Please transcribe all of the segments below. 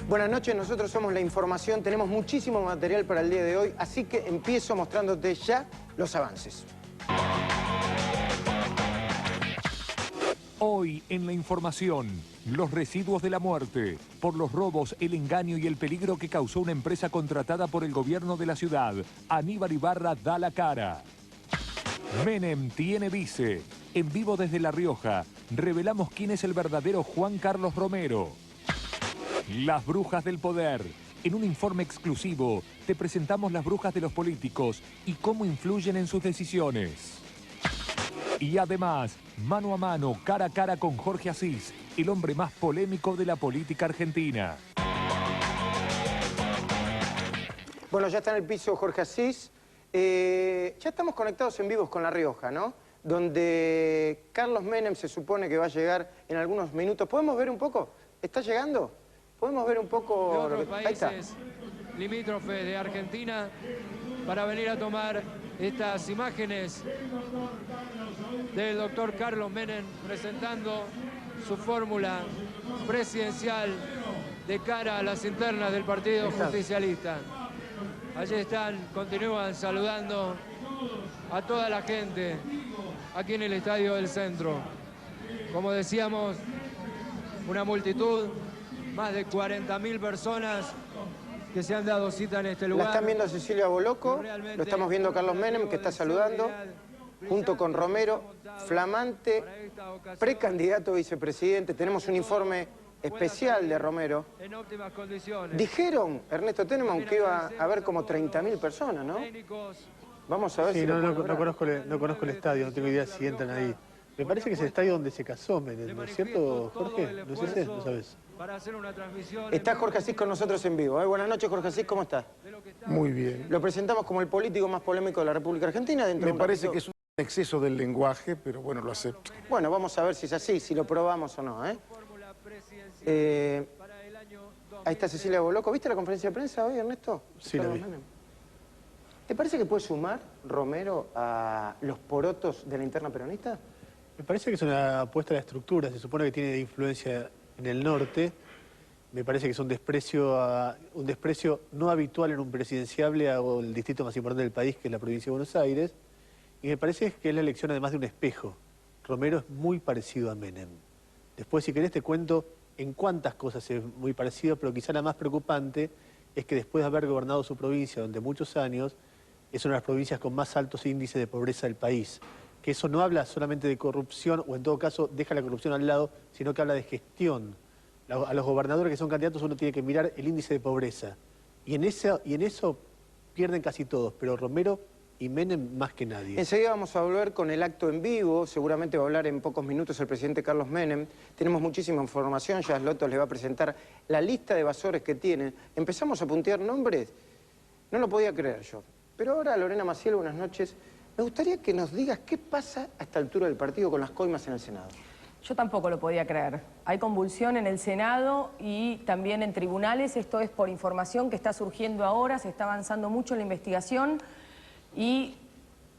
Buenas noches, nosotros somos La Información, tenemos muchísimo material para el día de hoy, así que empiezo mostrándote ya los avances. Hoy en La Información, los residuos de la muerte, por los robos, el engaño y el peligro que causó una empresa contratada por el gobierno de la ciudad. Aníbal Ibarra da la cara. Menem tiene vice. En vivo desde La Rioja, revelamos quién es el verdadero Juan Carlos Romero. Las brujas del poder. En un informe exclusivo, te presentamos las brujas de los políticos y cómo influyen en sus decisiones. Y además, mano a mano, cara a cara con Jorge Asís, el hombre más polémico de la política argentina. Bueno, ya está en el piso Jorge Asís. Ya estamos conectados en vivos con La Rioja, ¿no? Donde Carlos Menem se supone que va a llegar en algunos minutos. ¿Podemos ver un poco? ¿Está llegando? ¿Podemos ver un poco? De otros países limítrofes de Argentina para venir a tomar estas imágenes del doctor Carlos Menem presentando su fórmula presidencial de cara a las internas del Partido Justicialista. Allí están, continúan saludando a toda la gente aquí en el Estadio del Centro. Como decíamos, una multitud, más de 40.000 personas que se han dado cita en este lugar. La están viendo a Cecilia Boloco, lo estamos viendo a Carlos Menem, que está saludando, junto con Romero, flamante precandidato a vicepresidente. Tenemos un informe especial de Romero. En óptimas condiciones. Dijeron, Ernesto Tenenbaum, que iba a haber como 30.000 personas, ¿no? Vamos a ver si... No conozco el estadio, no tengo idea si entran ahí. Me parece que es el estadio donde se casó Menem, ¿no es cierto, Jorge? ¿No es ese? ¿No sabes? Para hacer una transmisión. Está Jorge Asís con nosotros en vivo. Buenas noches, Jorge Asís, ¿cómo está? Muy bien. Lo presentamos como el político más polémico de la República Argentina. Me parece que es un exceso del lenguaje, pero bueno, lo acepto. Bueno, vamos a ver si es así, si lo probamos o no, ¿eh? Ahí está Cecilia Boloco. ¿Viste la conferencia de prensa hoy, Ernesto? Sí, la vi. ¿Te parece que puede sumar Romero a los porotos de la interna peronista? Me parece que es una apuesta a la estructura. Se supone que tiene influencia en el norte. Me parece que es un desprecio no habitual en un presidenciable o el distrito más importante del país, que es la provincia de Buenos Aires. Y me parece que es la elección además de un espejo. Romero es muy parecido a Menem. Después, si querés, te cuento en cuántas cosas es muy parecido, pero quizá la más preocupante es que después de haber gobernado su provincia durante muchos años, es una de las provincias con más altos índices de pobreza del país. Que eso no habla solamente de corrupción, o en todo caso deja la corrupción al lado, sino que habla de gestión. A los gobernadores que son candidatos uno tiene que mirar el índice de pobreza. Y en eso pierden casi todos, pero Romero y Menem más que nadie. Enseguida vamos a volver con el acto en vivo, seguramente va a hablar en pocos minutos el presidente Carlos Menem. Tenemos muchísima información, ya Loto les va a presentar la lista de evasores que tienen. Empezamos a puntear nombres, no lo podía creer yo. Pero ahora, Lorena Maciel, buenas noches. Me gustaría que nos digas qué pasa a esta altura del partido con las coimas en el Senado. Yo tampoco lo podía creer. Hay convulsión en el Senado y también en tribunales. Esto es por información que está surgiendo ahora, se está avanzando mucho en la investigación y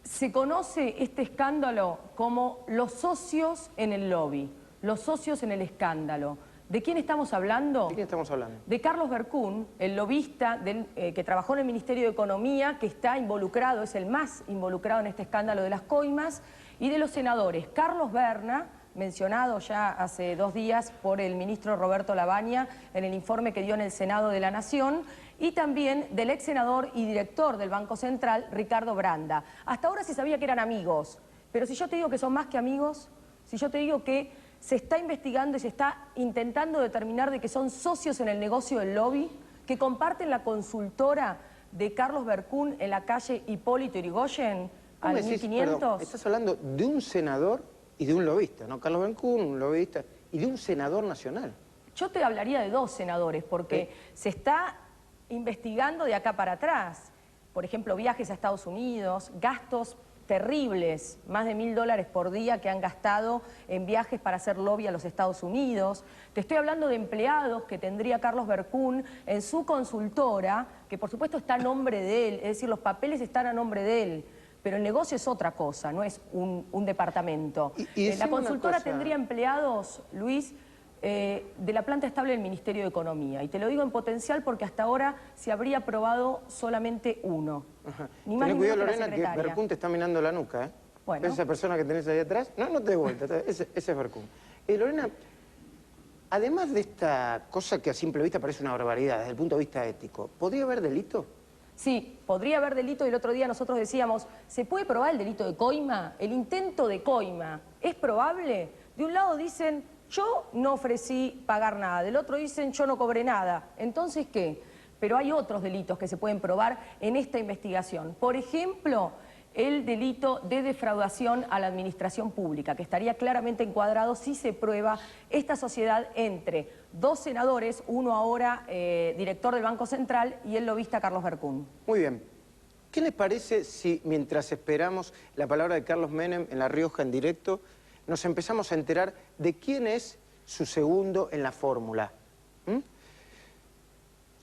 se conoce este escándalo como los socios en el lobby, los socios en el escándalo. ¿De quién estamos hablando? ¿De quién estamos hablando? De Carlos Berkun, el lobista que trabajó en el Ministerio de Economía, que está involucrado, es el más involucrado en este escándalo de las coimas, y de los senadores Carlos Berna, mencionado ya hace 2 días por el ministro Roberto Lavagna en el informe que dio en el Senado de la Nación, y también del ex senador y director del Banco Central, Ricardo Branda. Hasta ahora se sabía que eran amigos, pero si yo te digo que son más que amigos, si yo te digo que se está investigando y se está intentando determinar de que son socios en el negocio del lobby, que comparten la consultora de Carlos Berkun en la calle Hipólito Yrigoyen, al 1500. Perdón, estás hablando de un senador y de un lobista, ¿no? Carlos Berkun, un lobista, y de un senador nacional. Yo te hablaría de 2 senadores, porque se está investigando de acá para atrás. Por ejemplo, viajes a Estados Unidos, gastos terribles, más de $1000 por día que han gastado en viajes para hacer lobby a los Estados Unidos. Te estoy hablando de empleados que tendría Carlos Berkun en su consultora, que por supuesto está a nombre de él, es decir, los papeles están a nombre de él. Pero el negocio es otra cosa, no es un departamento. La consultora tendría empleados, Luis, de la planta estable del Ministerio de Economía. Y te lo digo en potencial porque hasta ahora se habría aprobado solamente uno. Ajá. Ni más ni Tenés cuidado, menos que la Lorena, que secretaria. Berkun te está mirando la nuca, ¿eh? Bueno. Esa persona que tenés ahí atrás, no te dé vuelta, ese es Berkun. Lorena, además de esta cosa que a simple vista parece una barbaridad desde el punto de vista ético, ¿podría haber delito? Sí, podría haber delito y el otro día nosotros decíamos, ¿se puede probar el delito de coima? El intento de coima, ¿es probable? De un lado dicen, yo no ofrecí pagar nada, del otro dicen, yo no cobré nada. Entonces, ¿qué? Pero hay otros delitos que se pueden probar en esta investigación. Por ejemplo, el delito de defraudación a la administración pública, que estaría claramente encuadrado si se prueba esta sociedad entre dos senadores, uno ahora director del Banco Central y el lobista Carlos Berkun. Muy bien. ¿Qué les parece si, mientras esperamos la palabra de Carlos Menem en La Rioja en directo, nos empezamos a enterar de quién es su segundo en la fórmula?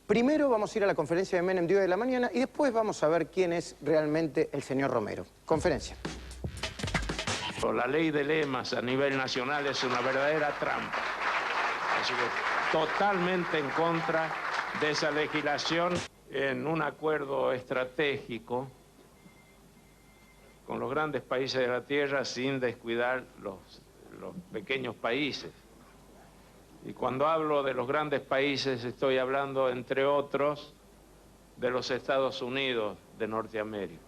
Primero vamos a ir a la conferencia de Menem de hoy de la mañana y después vamos a ver quién es realmente el señor Romero. Conferencia. La ley de lemas a nivel nacional es una verdadera trampa. Así que totalmente en contra de esa legislación en un acuerdo estratégico con los grandes países de la tierra sin descuidar los pequeños países. Y cuando hablo de los grandes países estoy hablando, entre otros, de los Estados Unidos de Norteamérica.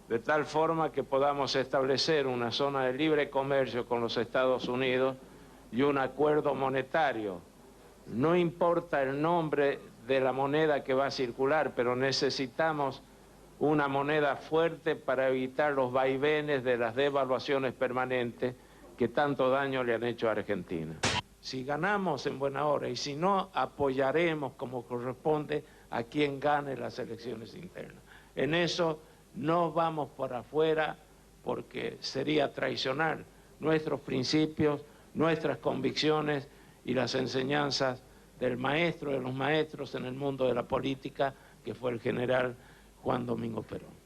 De tal forma que podamos establecer una zona de libre comercio con los Estados Unidos y un acuerdo monetario. No importa el nombre de la moneda que va a circular, pero necesitamos una moneda fuerte para evitar los vaivenes de las devaluaciones permanentes que tanto daño le han hecho a Argentina. Si ganamos, en buena hora, y si no, apoyaremos como corresponde a quien gane las elecciones internas. En eso no vamos por afuera porque sería traicionar nuestros principios, nuestras convicciones y las enseñanzas del maestro de los maestros en el mundo de la política, que fue el general Juan Domingo Perón.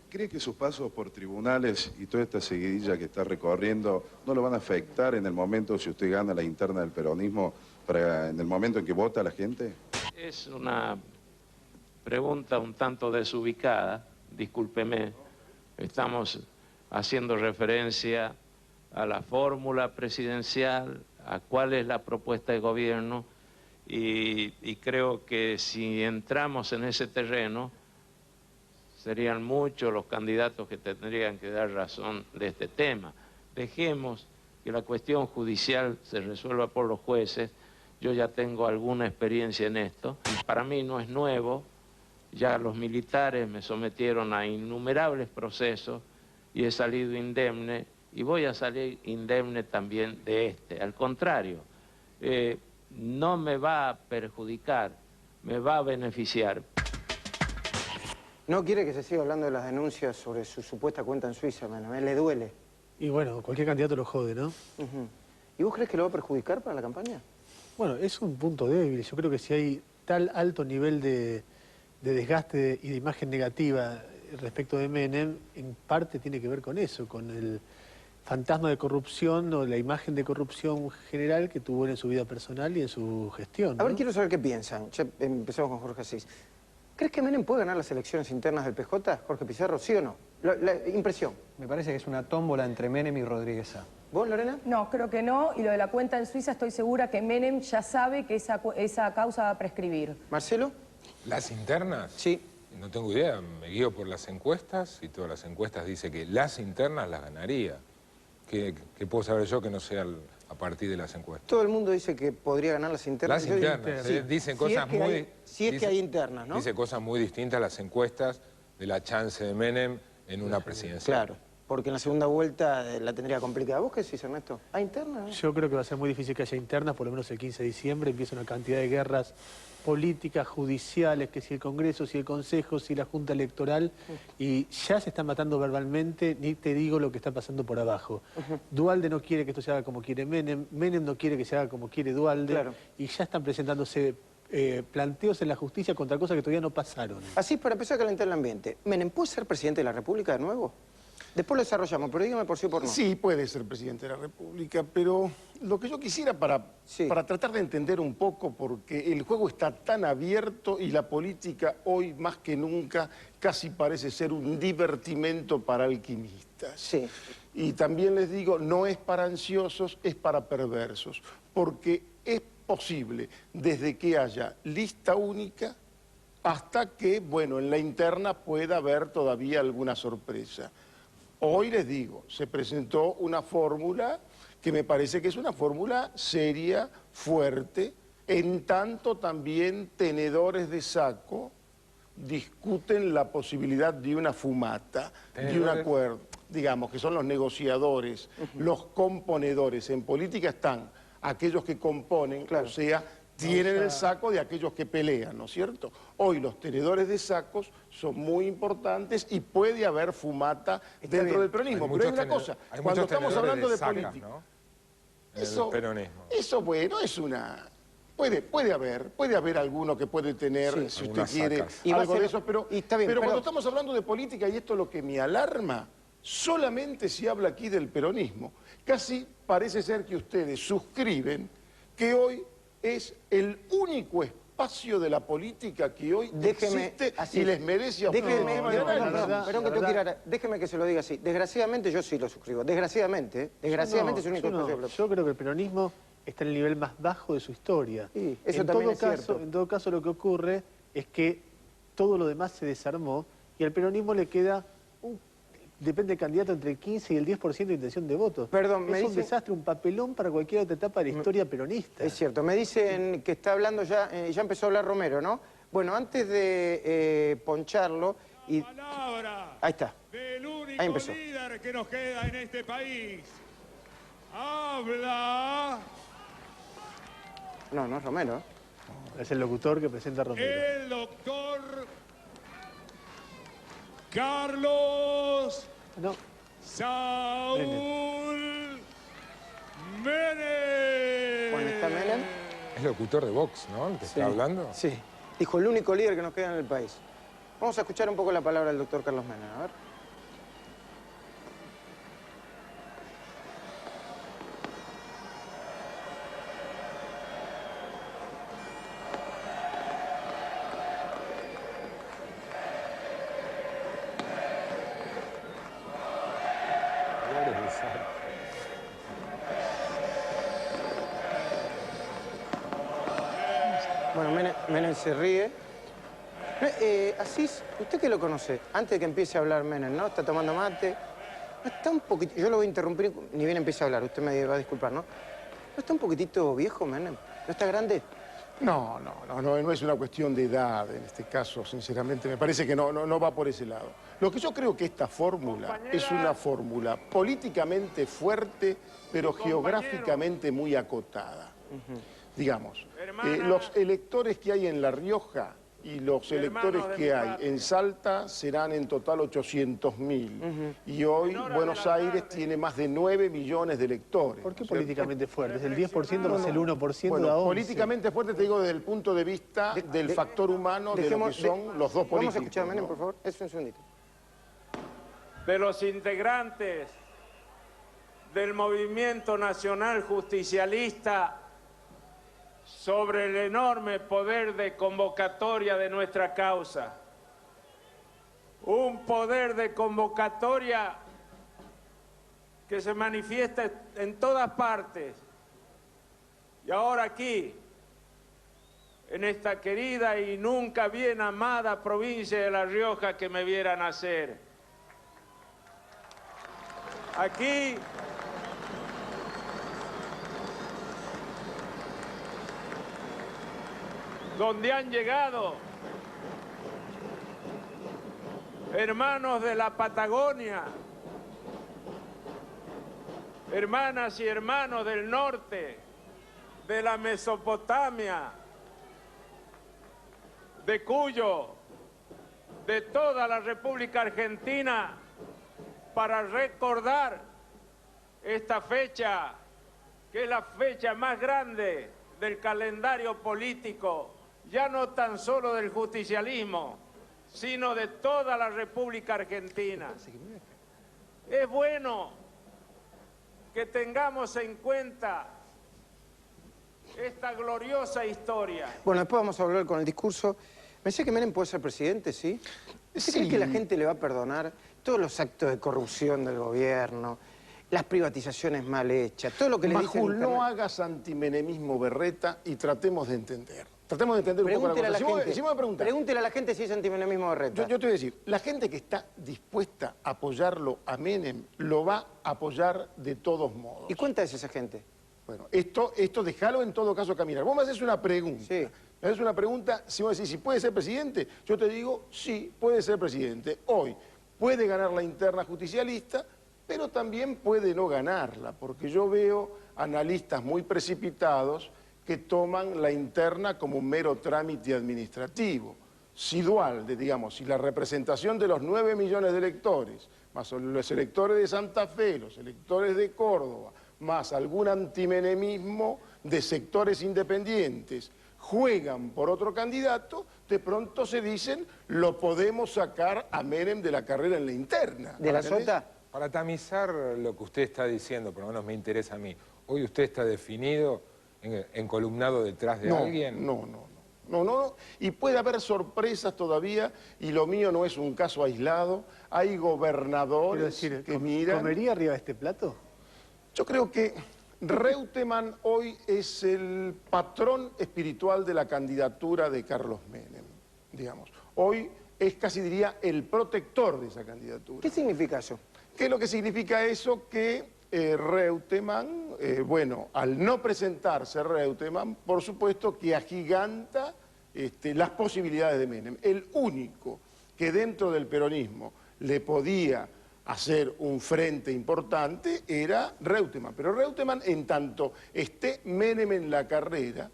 ¿Cree que sus pasos por tribunales y toda esta seguidilla que está recorriendo no lo van a afectar en el momento, si usted gana la interna del peronismo, en el momento en que vota la gente? Es una pregunta un tanto desubicada, discúlpeme. Estamos haciendo referencia a la fórmula presidencial, a cuál es la propuesta de gobierno, y creo que si entramos en ese terreno, serían muchos los candidatos que tendrían que dar razón de este tema. Dejemos que la cuestión judicial se resuelva por los jueces. Yo ya tengo alguna experiencia en esto. Para mí no es nuevo. Ya los militares me sometieron a innumerables procesos y he salido indemne y voy a salir indemne también de este. Al contrario, no me va a perjudicar, me va a beneficiar. ¿No quiere que se siga hablando de las denuncias sobre su supuesta cuenta en Suiza, Menem? ¿Le duele? Y bueno, cualquier candidato lo jode, ¿no? ¿Y vos crees que lo va a perjudicar para la campaña? Bueno, es un punto débil. Yo creo que si hay tal alto nivel de desgaste y de imagen negativa respecto de Menem, en parte tiene que ver con eso, con el fantasma de corrupción o la imagen de corrupción general que tuvo en su vida personal y en su gestión, ¿no? A ver, quiero saber qué piensan. Ya empezamos con Jorge Asís. ¿Crees que Menem puede ganar las elecciones internas del PJ, Jorge Pizarro, sí o no? La impresión. Me parece que es una tómbola entre Menem y Rodríguez Sá. ¿Vos, Lorena? No, creo que no. Y lo de la cuenta en Suiza, estoy segura que Menem ya sabe que esa causa va a prescribir. ¿Marcelo? ¿Las internas? Sí. No tengo idea, me guío por las encuestas y todas las encuestas dicen que las internas las ganaría. ¿Qué puedo saber yo que no sea a partir de las encuestas? Todo el mundo dice que podría ganar las internas. Las internas, Sí. dicen cosas muy... Si es que hay internas, ¿no? Dice cosas muy distintas a las encuestas de la chance de Menem en una presidencial. Claro, porque en la segunda vuelta la tendría complicada. ¿Vos qué decís, Ernesto? ¿Hay internas? Yo creo que va a ser muy difícil que haya internas, por lo menos el 15 de diciembre empieza una cantidad de guerras políticas judiciales, que si el Congreso, si el Consejo, si la Junta Electoral, y ya se están matando verbalmente, ni te digo lo que está pasando por abajo. Duhalde no quiere que esto se haga como quiere Menem, Menem no quiere que se haga como quiere Duhalde, y ya están presentándose planteos en la justicia contra cosas que todavía no pasaron. Así, para empezar a calentar el ambiente, ¿Menem puede ser presidente de la República de nuevo? Después lo desarrollamos, pero dígame por sí o por no. Sí, puede ser presidente de la República, pero lo que yo quisiera para tratar de entender un poco, porque el juego está tan abierto y la política hoy más que nunca casi parece ser un divertimento para alquimistas. Sí. Y también les digo, no es para ansiosos, es para perversos, porque es posible desde que haya lista única hasta que, bueno, en la interna pueda haber todavía alguna sorpresa. Hoy les digo, se presentó una fórmula que me parece que es una fórmula seria, fuerte, en tanto también tenedores de saco discuten la posibilidad de una fumata, de un acuerdo. Digamos que son los negociadores, los componedores. En política están aquellos que componen, o sea, tienen el saco de aquellos que pelean, ¿no es cierto? Hoy los tenedores de sacos son muy importantes y puede haber fumata dentro del peronismo. Pero hay una cosa, cuando estamos hablando de política, ¿no? Eso, peronismo. Eso, bueno, es una... Puede haber alguno que puede tener, si usted quiere, algo de eso, pero cuando estamos hablando de política, y esto es lo que me alarma, solamente se habla aquí del peronismo. Casi parece ser que ustedes suscriben que hoy es el único espacio de la política que hoy existe y les merece a ustedes. Déjeme que se lo diga así. Desgraciadamente yo sí lo suscribo. Desgraciadamente, desgraciadamente es el único espacio. Yo creo que el peronismo está en el nivel más bajo de su historia. Sí, eso también es cierto. En todo caso, lo que ocurre es que todo lo demás se desarmó y al peronismo le queda, depende del candidato, entre el 15 y el 10% de intención de votos. Perdón, es un desastre, un papelón para cualquier otra etapa de la historia peronista. Es cierto, me dicen que está hablando ya, ya empezó a hablar Romero, ¿no? Bueno, antes de poncharlo... Ahí está. Del único Ahí empezó. líder que nos queda en este país. Habla... No, no es Romero. Es el locutor que presenta a Romero. El doctor Carlos Saúl Menem. Bueno, ¿está Menem? Es locutor de Vox, ¿no? ¿El que está hablando? Sí. Dijo, el único líder que nos queda en el país. Vamos a escuchar un poco la palabra del doctor Carlos Menem, a ver. Bueno, Menem se ríe. Asís, usted que lo conoce, antes de que empiece a hablar Menem, ¿no? Está tomando mate. ¿No está un poquitito, yo lo voy a interrumpir ni bien empiece a hablar, usted me va a disculpar, ¿no? ¿No está un poquitito viejo, Menem? ¿No está grande? No es una cuestión de edad en este caso, sinceramente. Me parece que no va por ese lado. Lo que yo creo que esta fórmula es una fórmula políticamente fuerte, pero geográficamente muy acotada. Digamos, los electores que hay en La Rioja y los electores que hay en Salta serán en total 800.000. Y hoy Buenos Aires tiene más de 9 millones de electores. ¿Por qué políticamente fuerte? ¿Es el 10% más el 1% bueno, da 11? Políticamente fuerte te digo desde el punto de vista del factor humano de lo que son los dos políticos. Vamos a escuchar a Menem, por favor. Es un segundito. De los integrantes del Movimiento Nacional Justicialista sobre el enorme poder de convocatoria de nuestra causa. Un poder de convocatoria que se manifiesta en todas partes. Y ahora aquí, en esta querida y nunca bien amada provincia de La Rioja que me viera nacer. Aquí donde han llegado hermanos de la Patagonia, hermanas y hermanos del norte, de la Mesopotamia, de Cuyo, de toda la República Argentina, para recordar esta fecha, que es la fecha más grande del calendario político, ya no tan solo del justicialismo, sino de toda la República Argentina. Es bueno que tengamos en cuenta esta gloriosa historia. Bueno, después vamos a hablar con el discurso. Me decía que Menem puede ser presidente, ¿sí? ¿Usted cree que la gente le va a perdonar todos los actos de corrupción del gobierno, las privatizaciones mal hechas, todo lo que le dicen? Majul, no hagas antimenemismo berreta y tratemos de entender. Tratemos de entender un poco la cosa. Pregúntele a la gente si es antimenemismo berreta. Yo te voy a decir, la gente que está dispuesta a apoyarlo a Menem lo va a apoyar de todos modos. ¿Y cuánta es esa gente? Bueno, esto déjalo en todo caso caminar. Vos me haces una pregunta. Sí. Me haces una pregunta, si vos decís, si puede ser presidente, yo te digo, sí, puede ser presidente. Hoy puede ganar la interna justicialista, pero también puede no ganarla, porque yo veo analistas muy precipitados que toman la interna como un mero trámite administrativo. Si Duhalde, digamos, si la representación de los 9 millones de electores, más los electores de Santa Fe, los electores de Córdoba, más algún antimenemismo de sectores independientes, juegan por otro candidato, de pronto se dicen, lo podemos sacar a Menem de la carrera en la interna. ¿De la Sota? Para tamizar lo que usted está diciendo, por lo menos me interesa a mí, ¿hoy usted está definido, encolumnado detrás de alguien? No. Y puede haber sorpresas todavía, y lo mío no es un caso aislado. Hay gobernadores que miran... ¿Comería arriba de este plato? Yo creo que Reutemann hoy es el patrón espiritual de la candidatura de Carlos Menem, digamos. Hoy es casi diría el protector de esa candidatura. ¿Qué significa eso? ¿Qué es lo que significa eso? Que Reutemann, bueno, al no presentarse Reutemann, por supuesto que agiganta las posibilidades de Menem. El único que dentro del peronismo le podía hacer un frente importante era Reutemann. Pero Reutemann, en tanto esté Menem en la carrera,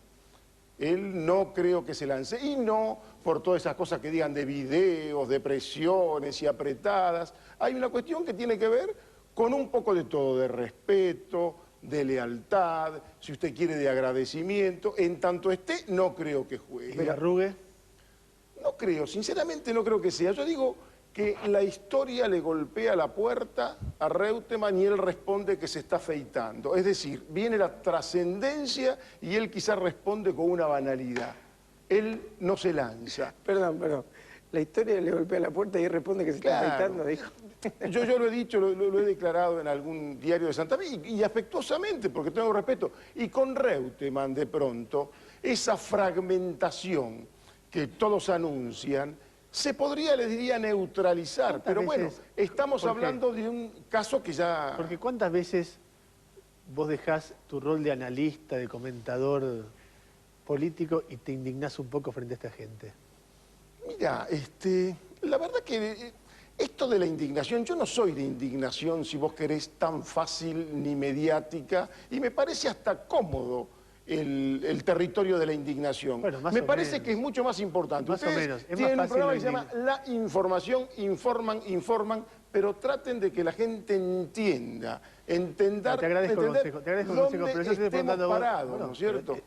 él no creo que se lance. Y no por todas esas cosas que digan de videos, de presiones y apretadas. Hay una cuestión que tiene que ver con un poco de todo, de respeto, de lealtad, si usted quiere, de agradecimiento. En tanto esté, no creo que juegue. ¿Pero arrugue? No creo, sinceramente no creo que sea. Yo digo que la historia le golpea la puerta a Reutemann y él responde que se está afeitando. Es decir, viene la trascendencia y él quizás responde con una banalidad. Él no se lanza. Perdón. La historia le golpea la puerta y él responde que se está afeitando, dijo. Yo lo he dicho, lo he declarado en algún diario de Santa Fe y afectuosamente, porque tengo respeto. Y con Reutemann, de pronto, esa fragmentación que todos anuncian, se podría, les diría, neutralizar. Pero bueno, estamos hablando de un caso que ya... Porque ¿cuántas veces vos dejás tu rol de analista, de comentador político y te indignás un poco frente a esta gente? Mira, la verdad que esto de la indignación, yo no soy de indignación, si vos querés, tan fácil ni mediática, y me parece hasta cómodo el territorio de la indignación. Bueno, me parece que es mucho más importante. Más Ustedes o menos. Es tienen más un programa que fácil se llama La Información, informan, pero traten de que la gente entienda, Te agradezco el consejo, pero yo estoy preguntando parados, bueno, ¿no es cierto?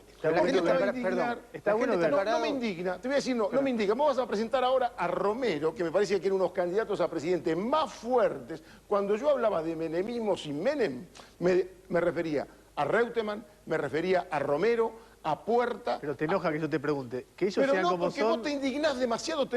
Está bueno No me indigna, te voy a decir, no me indigna. Vos vas a presentar ahora a Romero, que me parece que eran unos candidatos a presidente más fuertes. Cuando yo hablaba de menemismo sin Menem, me refería a Reutemann, me refería a Romero, a Puerta. Pero te enoja que yo te pregunte, que ellos pero sean no, como porque son... vos te indignás demasiado,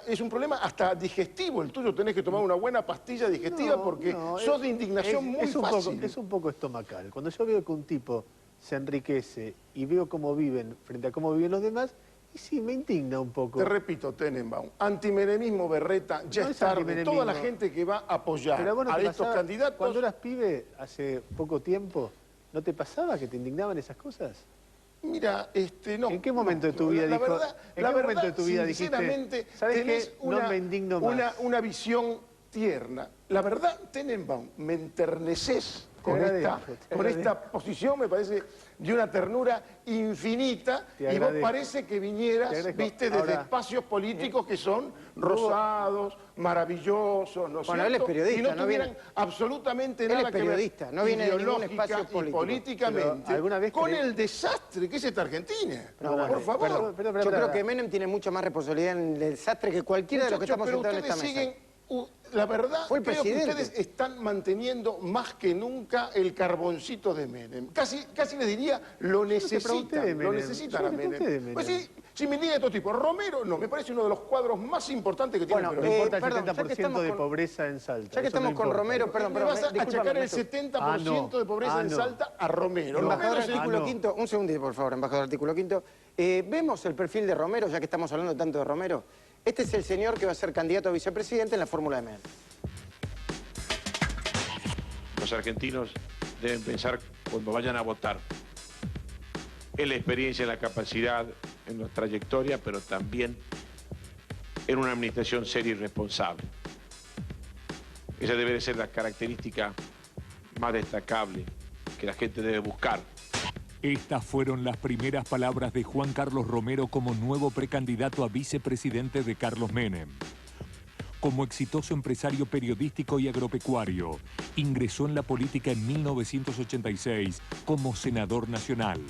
es un problema hasta digestivo el tuyo, tenés que tomar una buena pastilla digestiva porque sos de indignación muy fácil. Es un poco estomacal. Cuando yo veo que un tipo se enriquece y veo cómo viven frente a cómo viven los demás, y sí, me indigna un poco. Te repito, Tenenbaum, antimenemismo berreta, ya es tarde. Toda la gente que va a apoyar a estos candidatos... Cuando eras pibe, hace poco tiempo, ¿no te pasaba que te indignaban esas cosas? Mira, no. ¿En qué momento de tu vida dijiste, ¿sabes tenés qué? No me indigno más? una visión tierna. La verdad, Tenenbaum, me enterneces con esta posición, me parece de una ternura infinita, y vos parece que vinieras, viste, desde espacios políticos que son rosados, maravillosos, ¿no es cierto? Él es periodista, y no no tuvieran viene... absolutamente nada que ver, no viene de ningún ideológica espacio y político. políticamente, con el desastre que es esta Argentina. Por favor. Yo creo que Menem tiene mucha más responsabilidad en el desastre que cualquiera de los que estamos sentados en esta mesa. La verdad, Fue el creo que presidente. ustedes están manteniendo más que nunca el carboncito de Menem. Casi les diría, lo necesitan a Menem. Pues sí, si me digan de todo tipo, Romero, no, me parece uno de los cuadros más importantes que tiene. Bueno, no importa el 70% de pobreza en Salta. Ya que estamos con Romero, perdón, me vas a achacar el 70% de pobreza en Salta a Romero. Embajador artículo quinto, un segundito, por favor, embajador artículo quinto. Vemos el perfil de Romero, ya que estamos hablando tanto de Romero. Este es el señor que va a ser candidato a vicepresidente en la fórmula de Menem. Los argentinos deben pensar cuando vayan a votar en la experiencia, en la capacidad, en la trayectoria, pero también en una administración seria y responsable. Esa debe ser la característica más destacable que la gente debe buscar. Estas fueron las primeras palabras de Juan Carlos Romero como nuevo precandidato a vicepresidente de Carlos Menem. Como exitoso empresario periodístico y agropecuario, ingresó en la política en 1986 como senador nacional.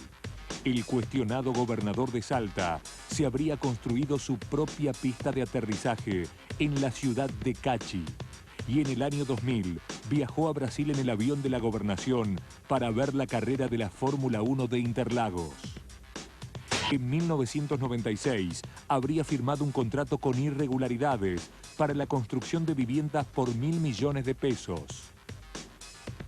El cuestionado gobernador de Salta se habría construido su propia pista de aterrizaje en la ciudad de Cachi. Y en el año 2000 viajó a Brasil en el avión de la gobernación para ver la carrera de la Fórmula 1 de Interlagos. En 1996 habría firmado un contrato con irregularidades para la construcción de viviendas por 1.000 millones de pesos.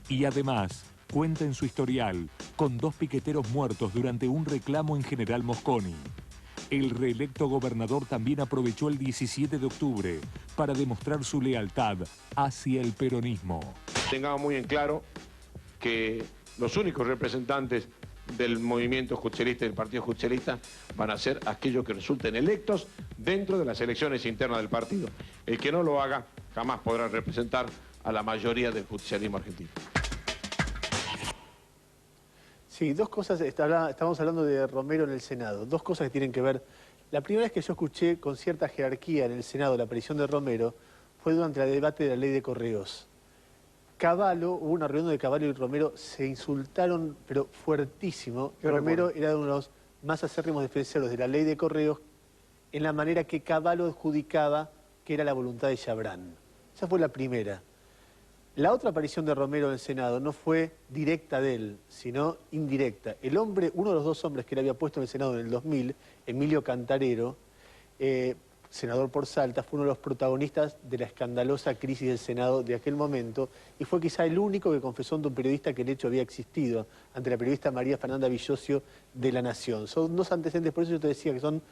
Y además, cuenta en su historial con 2 piqueteros muertos durante un reclamo en General Mosconi. El reelecto gobernador también aprovechó el 17 de octubre para demostrar su lealtad hacia el peronismo. Tengamos muy en claro que los únicos representantes del movimiento justicialista y del partido justicialista van a ser aquellos que resulten electos dentro de las elecciones internas del partido. El que no lo haga jamás podrá representar a la mayoría del justicialismo argentino. Sí, dos cosas, estamos hablando de Romero en el Senado, dos cosas que tienen que ver. La primera vez que yo escuché con cierta jerarquía en el Senado la aparición de Romero fue durante el debate de la ley de correos. Hubo una reunión de Cavallo y Romero, se insultaron, pero fuertísimo. Romero era uno de los más acérrimos defensores de la ley de correos en la manera que Cavallo adjudicaba que era la voluntad de Chabrán. Esa fue la primera. La otra aparición de Romero en el Senado no fue directa de él, sino indirecta. El hombre, uno de los 2 hombres que él había puesto en el Senado en el 2000, Emilio Cantarero, senador por Salta, fue uno de los protagonistas de la escandalosa crisis del Senado de aquel momento y fue quizá el único que confesó ante un periodista que el hecho había existido, ante la periodista María Fernanda Villosio de La Nación. Son 2 antecedentes, por eso yo te decía que son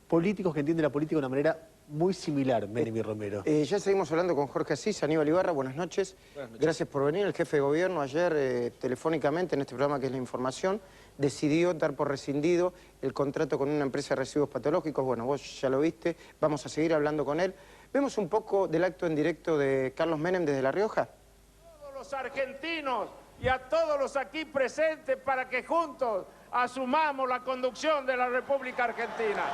políticos que entienden la política de una manera muy similar, Menem y Romero. Ya seguimos hablando con Jorge Asís. Aníbal Ibarra, buenas noches. Gracias por venir. El jefe de gobierno ayer, telefónicamente, en este programa que es La Información, decidió dar por rescindido el contrato con una empresa de residuos patológicos. Bueno, vos ya lo viste, vamos a seguir hablando con él. Vemos un poco del acto en directo de Carlos Menem desde La Rioja. A todos los argentinos y a todos los aquí presentes para que juntos asumamos la conducción de la República Argentina.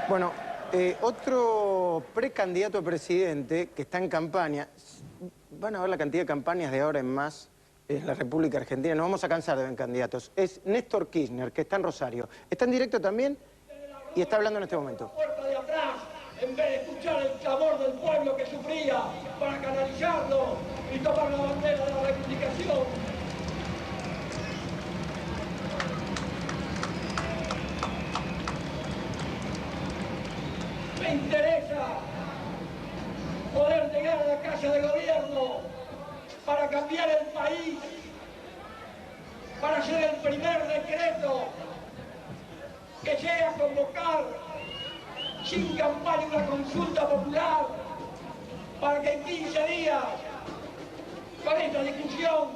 Bueno, otro precandidato a presidente que está en campaña, van a ver la cantidad de campañas de ahora en más en la República Argentina, nos vamos a cansar de ver candidatos, es Néstor Kirchner, que está en Rosario. Está en directo también y está hablando en este momento. De atrás, en vez de escuchar el clamor del pueblo que sufría para canalizarlo y tomar la bandera de la reivindicación. Me interesa poder llegar a la Casa de Gobierno para cambiar el país, para hacer el primer decreto que llegue a convocar sin campaña una consulta popular para que en 15 días, con esta discusión,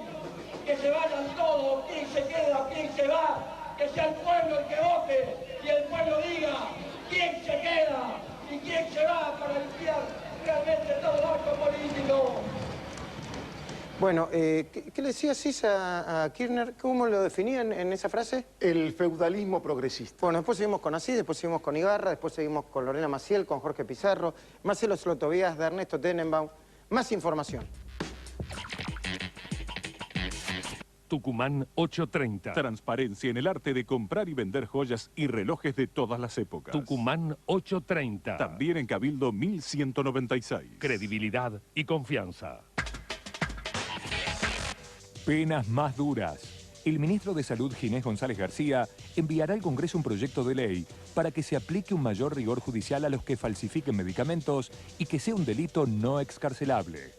que se vayan todos, quién se queda, quién se va, que sea el pueblo el que vote y el pueblo diga quién se queda y quién se va para limpiar realmente todo el arco político. Bueno, ¿qué le decía Sisa a Kirchner? ¿Cómo lo definían en esa frase? El feudalismo progresista. Bueno, después seguimos con Asís, después seguimos con Ibarra, después seguimos con Lorena Maciel, con Jorge Pizarro, Marcelo Slotovías, de Ernesto Tenenbaum. Más información. Tucumán 830. Transparencia en el arte de comprar y vender joyas y relojes de todas las épocas. Tucumán 830. También en Cabildo 1196. Credibilidad y confianza. Penas más duras. El ministro de Salud, Ginés González García, enviará al Congreso un proyecto de ley para que se aplique un mayor rigor judicial a los que falsifiquen medicamentos y que sea un delito no excarcelable.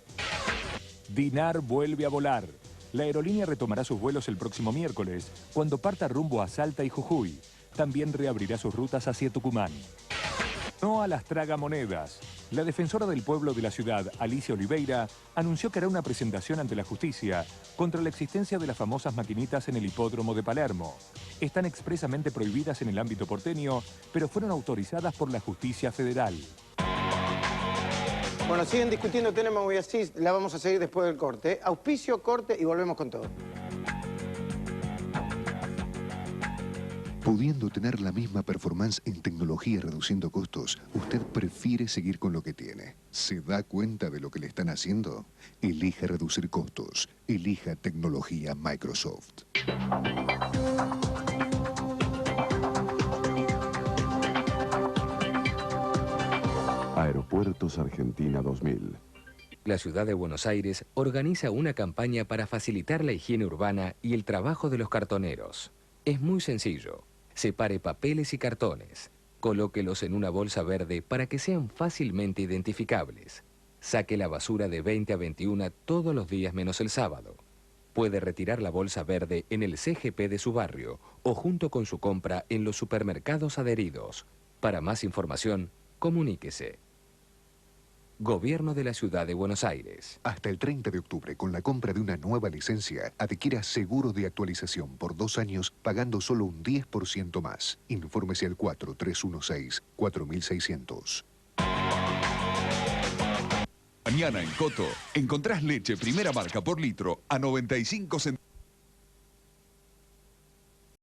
Dinar vuelve a volar. La aerolínea retomará sus vuelos el próximo miércoles, cuando parta rumbo a Salta y Jujuy. También reabrirá sus rutas hacia Tucumán. No a las tragamonedas. La defensora del pueblo de la ciudad, Alicia Oliveira, anunció que hará una presentación ante la justicia contra la existencia de las famosas maquinitas en el hipódromo de Palermo. Están expresamente prohibidas en el ámbito porteño, pero fueron autorizadas por la justicia federal. Bueno, siguen discutiendo Tenenbaum y Asís, la vamos a seguir después del corte. Auspicio, corte y volvemos con todo. Pudiendo tener la misma performance en tecnología reduciendo costos, usted prefiere seguir con lo que tiene. ¿Se da cuenta de lo que le están haciendo? Elija reducir costos. Elija tecnología Microsoft. Aeropuertos Argentina 2000. La ciudad de Buenos Aires organiza una campaña para facilitar la higiene urbana y el trabajo de los cartoneros. Es muy sencillo. Separe papeles y cartones. Colóquelos en una bolsa verde para que sean fácilmente identificables. Saque la basura de 20 a 21 todos los días menos el sábado. Puede retirar la bolsa verde en el CGP de su barrio o junto con su compra en los supermercados adheridos. Para más información, comuníquese. Gobierno de la Ciudad de Buenos Aires. Hasta el 30 de octubre, con la compra de una nueva licencia, adquiera seguro de actualización por 2 años, pagando solo un 10% más. Infórmese al 4316-4600. Mañana en Coto, encontrás leche primera marca por litro a 95 centavos.